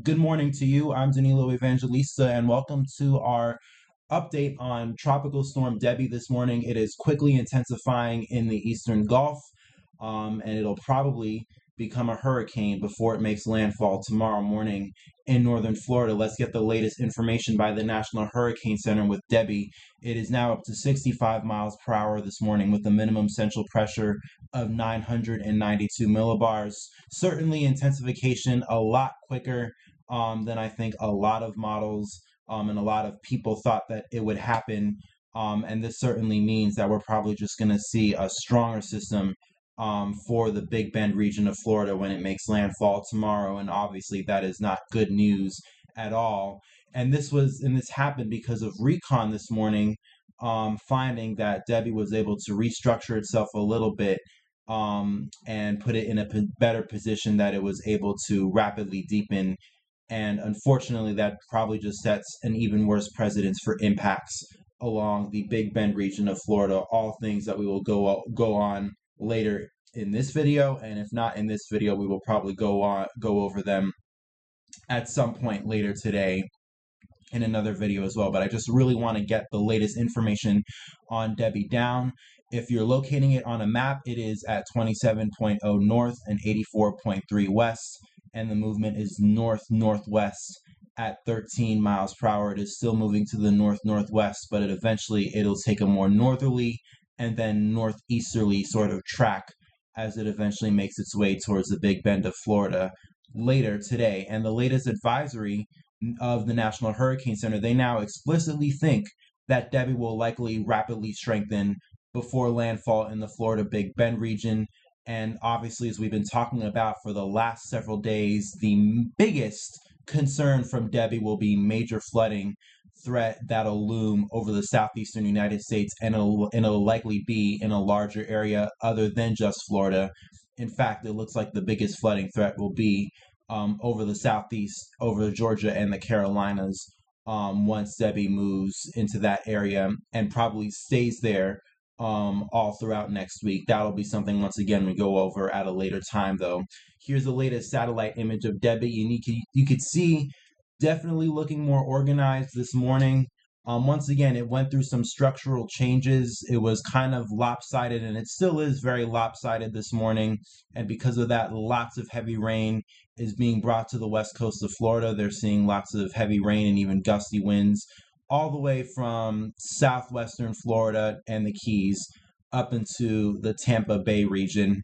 Good morning to you. I'm Danilo Evangelista, and welcome to our update on Tropical Storm Debby this morning. It is quickly intensifying in the eastern Gulf, and it'll probably become a hurricane before it makes landfall tomorrow morning in northern Florida. Let's get the latest information by the National Hurricane Center with Debby. It is now up to 65 miles per hour this morning with a minimum central pressure of 992 millibars. Certainly intensification a lot quicker than I think a lot of models and a lot of people thought that it would happen. And this certainly means that we're probably just going to see a stronger system for the Big Bend region of Florida when it makes landfall tomorrow. And obviously, that is not good news at all. And this happened because of recon this morning, finding that Debby was able to restructure itself a little bit and put it in a better position that it was able to rapidly deepen. And unfortunately, that probably just sets an even worse precedence for impacts along the Big Bend region of Florida. All things that we will go on later in this video, and if not in this video, we will probably go over them at some point later today in another video as well. But I just really want to get the latest information on Debby down. If you're locating it on a map, it is at 27.0 north and 84.3 west, and the movement is north-northwest at 13 miles per hour. It is still moving to the north-northwest, but it'll take a more northerly and then northeasterly sort of track as it eventually makes its way towards the Big Bend of Florida later today. And the latest advisory of the National Hurricane Center, they now explicitly think that Debby will likely rapidly strengthen before landfall in the Florida Big Bend region. And obviously, as we've been talking about for the last several days, the biggest concern from Debby will be major flooding threat that'll loom over the southeastern United States, and it'll likely be in a larger area other than just Florida. In fact, it looks like the biggest flooding threat will be over the southeast, over Georgia and the Carolinas, once Debby moves into that area and probably stays there all throughout next week. That'll be something, once again, we go over at a later time, though. Here's the latest satellite image of Debby, and you could see definitely looking more organized this morning. Once again, it went through some structural changes. It was kind of lopsided, and it still is very lopsided this morning. And because of that, lots of heavy rain is being brought to the west coast of Florida. They're seeing lots of heavy rain and even gusty winds all the way from southwestern Florida and the Keys up into the Tampa Bay region.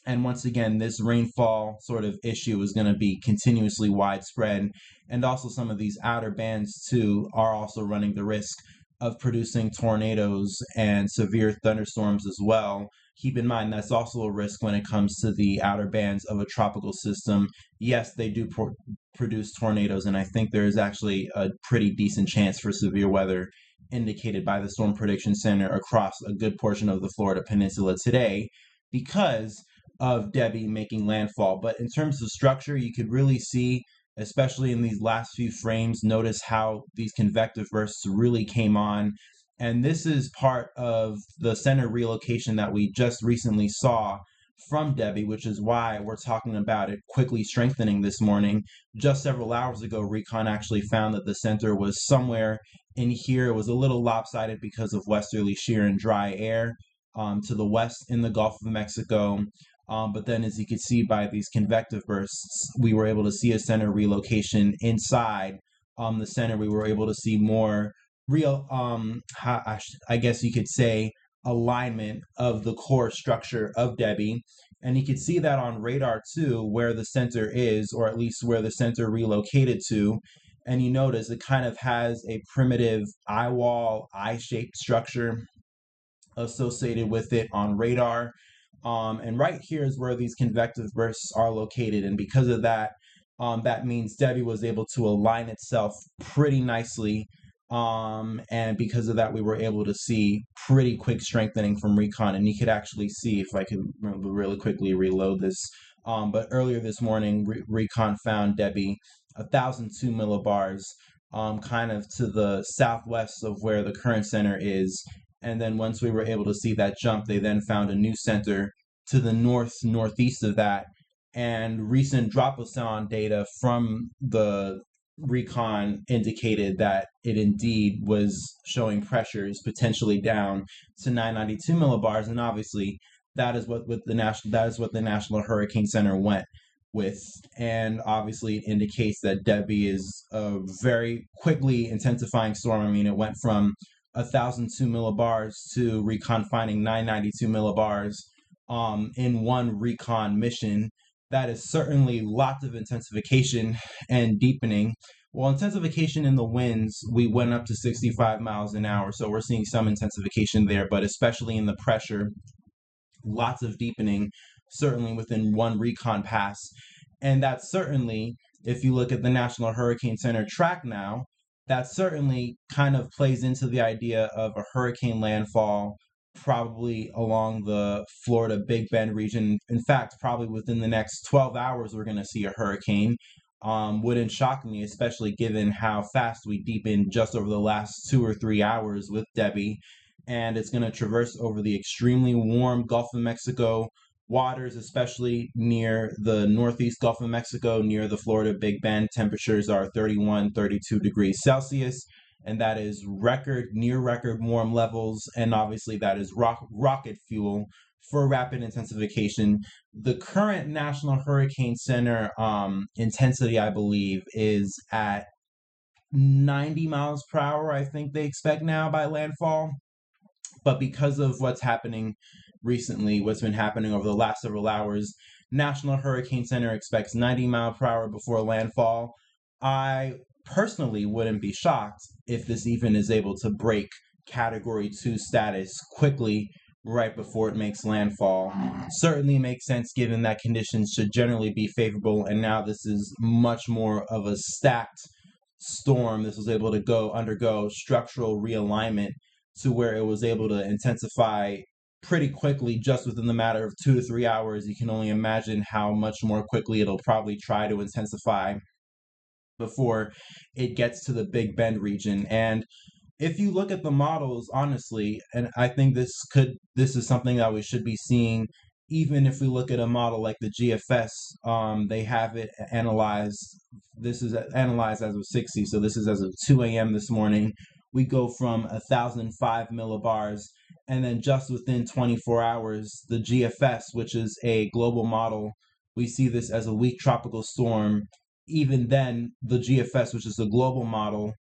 And once again, this rainfall sort of issue is going to be continuously widespread. And also, some of these outer bands, too, are also running the risk of producing tornadoes and severe thunderstorms as well. Keep in mind, that's also a risk when it comes to the outer bands of a tropical system. Yes, they do produce tornadoes, and I think there is actually a pretty decent chance for severe weather indicated by the Storm Prediction Center across a good portion of the Florida Peninsula today because of Debby making landfall. But in terms of structure, you could really see, especially in these last few frames, notice how these convective bursts really came on. And this is part of the center relocation that we just recently saw from Debby, which is why we're talking about it quickly strengthening this morning. Just several hours ago, Recon actually found that the center was somewhere in here. It was a little lopsided because of westerly shear and dry air to the west in the Gulf of Mexico. But then, as you can see by these convective bursts, we were able to see a center relocation inside the center. We were able to see more real, I guess you could say, alignment of the core structure of Debby. And you can see that on radar too, where the center is, or at least where the center relocated to. And you notice it kind of has a primitive eye wall, eye-shaped structure associated with it on radar. And right here is where these convective bursts are located. And because of that, that means Debby was able to align itself pretty nicely. And because of that, we were able to see pretty quick strengthening from Recon. And you could actually see, if I could really quickly reload this. But earlier this morning, Recon found Debby 1,002 millibars, kind of to the southwest of where the current center is. And then once we were able to see that jump, they then found a new center to the northeast of that and recent dropper data from the recon indicated that it indeed was showing pressures potentially down to 992 millibars, and obviously that is what the National Hurricane Center went with, and obviously it indicates that Debby is a very quickly intensifying storm. I mean, it went from 1,002 millibars to reconfining 992 millibars in one recon mission. That is certainly lots of intensification and deepening. Well, intensification in the winds, we went up to 65 miles an hour, so we're seeing some intensification there, but especially in the pressure, lots of deepening, certainly within one recon pass. And that certainly, if you look at the National Hurricane Center track now, that certainly kind of plays into the idea of a hurricane landfall probably along the Florida Big Bend region. In fact, probably within the next 12 hours, we're going to see a hurricane. Wouldn't shock me, especially given how fast we deepened just over the last 2 or 3 hours with Debby. And it's going to traverse over the extremely warm Gulf of Mexico waters, especially near the northeast Gulf of Mexico, near the Florida Big Bend. Temperatures are 31, 32 degrees Celsius, and that is near record warm levels, and obviously that is rocket fuel for rapid intensification. The current National Hurricane Center intensity, I believe, is at 90 miles per hour, I think they expect now by landfall. But because of what's happening recently, what's been happening over the last several hours, National Hurricane Center expects 90 mile per hour before landfall. I personally wouldn't be shocked if this even is able to break Category 2 status quickly right before it makes landfall. Certainly makes sense given that conditions should generally be favorable, and now this is much more of a stacked storm. This was able to undergo structural realignment to where it was able to intensify pretty quickly just within the matter of 2 to 3 hours. You can only imagine how much more quickly it'll probably try to intensify before it gets to the Big Bend region. And if you look at the models, honestly, and I think this is something that we should be seeing, even if we look at a model like the GFS, they have it analyzed. This is analyzed as of 60, so this is as of 2 a.m. this morning. We go from 1,005 millibars, and then just within 24 hours, the GFS, which is a global model, we see this as a weak tropical storm. Even then, the GFS, which is a global model,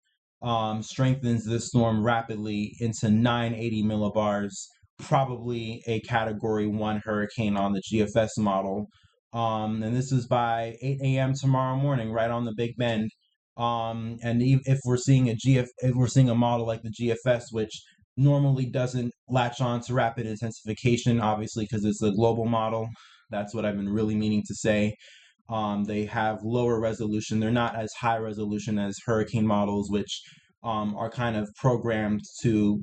strengthens this storm rapidly into 980 millibars, probably a Category 1 hurricane on the GFS model. And this is by 8 a.m. tomorrow morning, right on the Big Bend. And if we're seeing a model like the GFS, which normally doesn't latch on to rapid intensification, obviously because it's a global model, that's what I've been really meaning to say. They have lower resolution. They're not as high resolution as hurricane models, which are kind of programmed to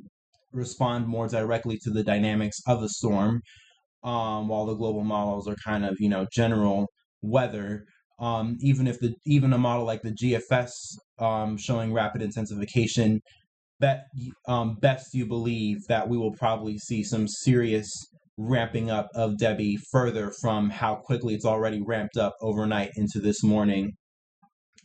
respond more directly to the dynamics of a storm, while the global models are kind of, general weather. Even a model like the GFS showing rapid intensification, best you believe that we will probably see some serious ramping up of Debby further from how quickly it's already ramped up overnight into this morning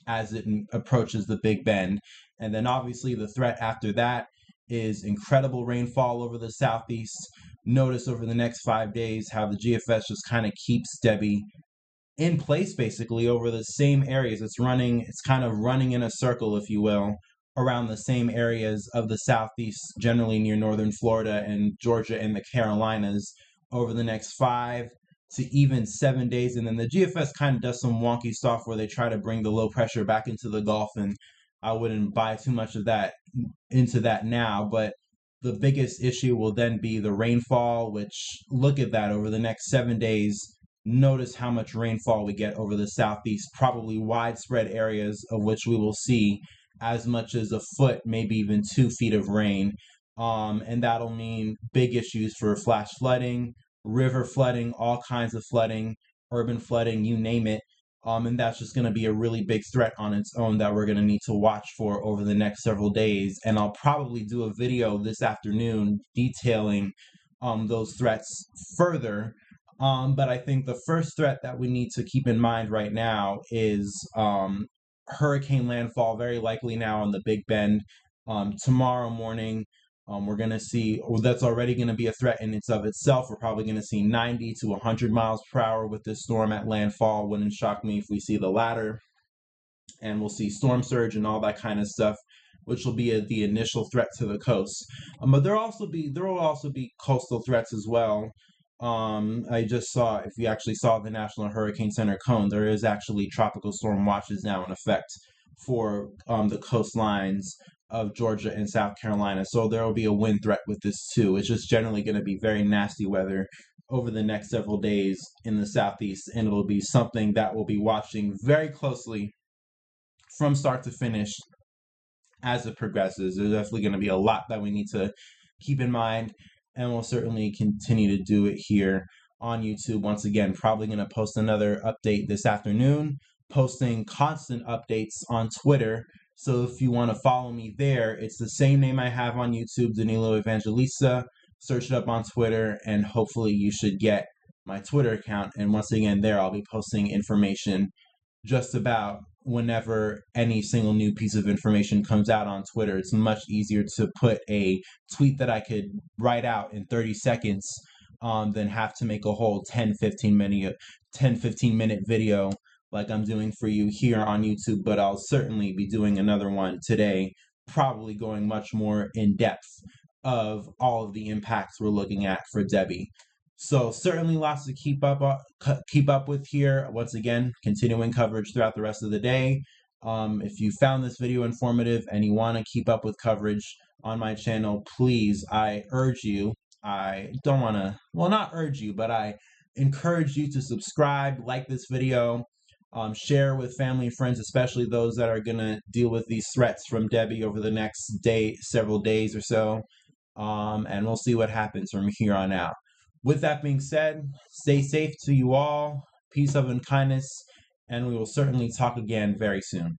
as it approaches the Big Bend. And then obviously the threat after that is incredible rainfall over the southeast. Notice over the next 5 days how the GFS just kind of keeps Debby in place basically over the same areas. It's kind of running in a circle, if you will, around the same areas of the southeast, generally near northern Florida and Georgia and the Carolinas over the next 5 to even 7 days. And then the GFS kind of does some wonky stuff where they try to bring the low pressure back into the Gulf, and I wouldn't buy too much of that into that now. But the biggest issue will then be the rainfall, which, look at that, over the next 7 days, notice how much rainfall we get over the southeast, probably widespread areas of which we will see as much as a foot, maybe even 2 feet of rain. And that'll mean big issues for flash flooding, river flooding, all kinds of flooding, urban flooding, you name it. And that's just going to be a really big threat on its own that we're going to need to watch for over the next several days. And I'll probably do a video this afternoon detailing those threats further. But I think the first threat that we need to keep in mind right now is hurricane landfall, very likely now on the Big Bend. Tomorrow morning, we're going to see, well, that's already going to be a threat in its of itself. We're probably going to see 90 to 100 miles per hour with this storm at landfall. Wouldn't shock me if we see the latter. And we'll see storm surge and all that kind of stuff, which will be the initial threat to the coast. But there will also be coastal threats as well. I just saw, if you actually saw the National Hurricane Center cone, there is actually tropical storm watches now in effect for the coastlines of Georgia and South Carolina. So there will be a wind threat with this too. It's just generally going to be very nasty weather over the next several days in the southeast, and it'll be something that we'll be watching very closely from start to finish as it progresses. There's definitely going to be a lot that we need to keep in mind, and we'll certainly continue to do it here on YouTube. Once again, probably going to post another update this afternoon, posting constant updates on Twitter. So if you want to follow me there, it's the same name I have on YouTube, Danilo Evangelista. Search it up on Twitter, and hopefully you should get my Twitter account. And once again, there I'll be posting information just about whenever any single new piece of information comes out on Twitter. It's much easier to put a tweet that I could write out in 30 seconds than have to make a whole 10-15 minute video like I'm doing for you here on YouTube. But I'll certainly be doing another one today, probably going much more in depth of all of the impacts we're looking at for Debby. So certainly lots to keep up with here. Once again, continuing coverage throughout the rest of the day. If you found this video informative and you want to keep up with coverage on my channel, please, I urge you, I don't want to, well, not urge you, but I encourage you to subscribe, like this video, share with family and friends, especially those that are going to deal with these threats from Debby over the next several days or so. And we'll see what happens from here on out. With that being said, stay safe to you all, peace, love, and kindness, and we will certainly talk again very soon.